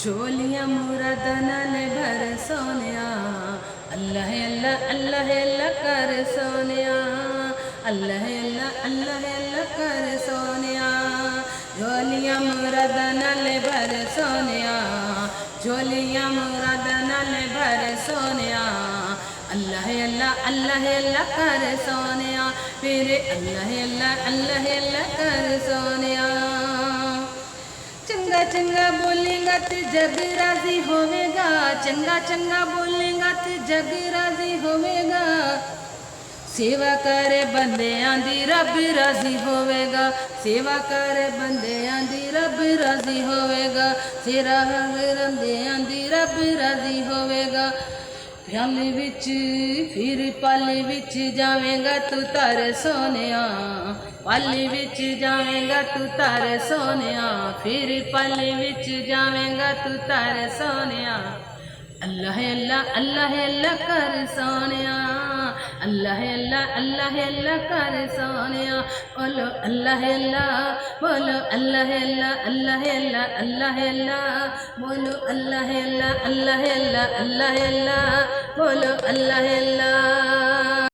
झोलियां मुरादां नाल भर सोनिया, अल्लाह अल्लाह अल्लाह अल्लाह कर सोनिया, अल्लाह अल्लाह अल्लाह अल्लाह कर सोनिया। झोलियां मुरादां नाल भर सोनिया, झोलियां मुरादां नाल भर सोनिया, अल्लाह अल्लाह अल्लाह अल्लाह कर सोनिया, फिर अल्लाह अल्लाह अल्लाह अल्लाह कर सोनिया। चंगा चंगा बोलेगा तो जग राजी होवेगा, चंगा चंगा बोलेगा तो जग राजी होवेगा। सेवा करे बंदियां दी रब राजी होवेगा, सेवा करे बंदियां दी रब राजी होवेगा, सेरा बंदियां दी रब राजी होवेगा। प्याले विच फिर पाले विच जावेगा तू तर सोनिया, पाले विच जावेगा तू तर सोनिया, फिर पाले विच जावेगा तू तर सोनिया। अल्लाह अल्लाह अल्लाह अल्लाह कर सोनिया, अल्लाह अल्लाह अल्लाह अल्लाह कर सोनिया। बोलो अल्लाह अल्लाह, बोलो अल्लाह अल्लाह अल्लाह अल्लाह अल्लाह अल्लाह, बोलो अल्लाह अल्लाह अल्लाह अल्लाह अल्लाह अल्लाह, बोलो अल्लाह अल्लाह।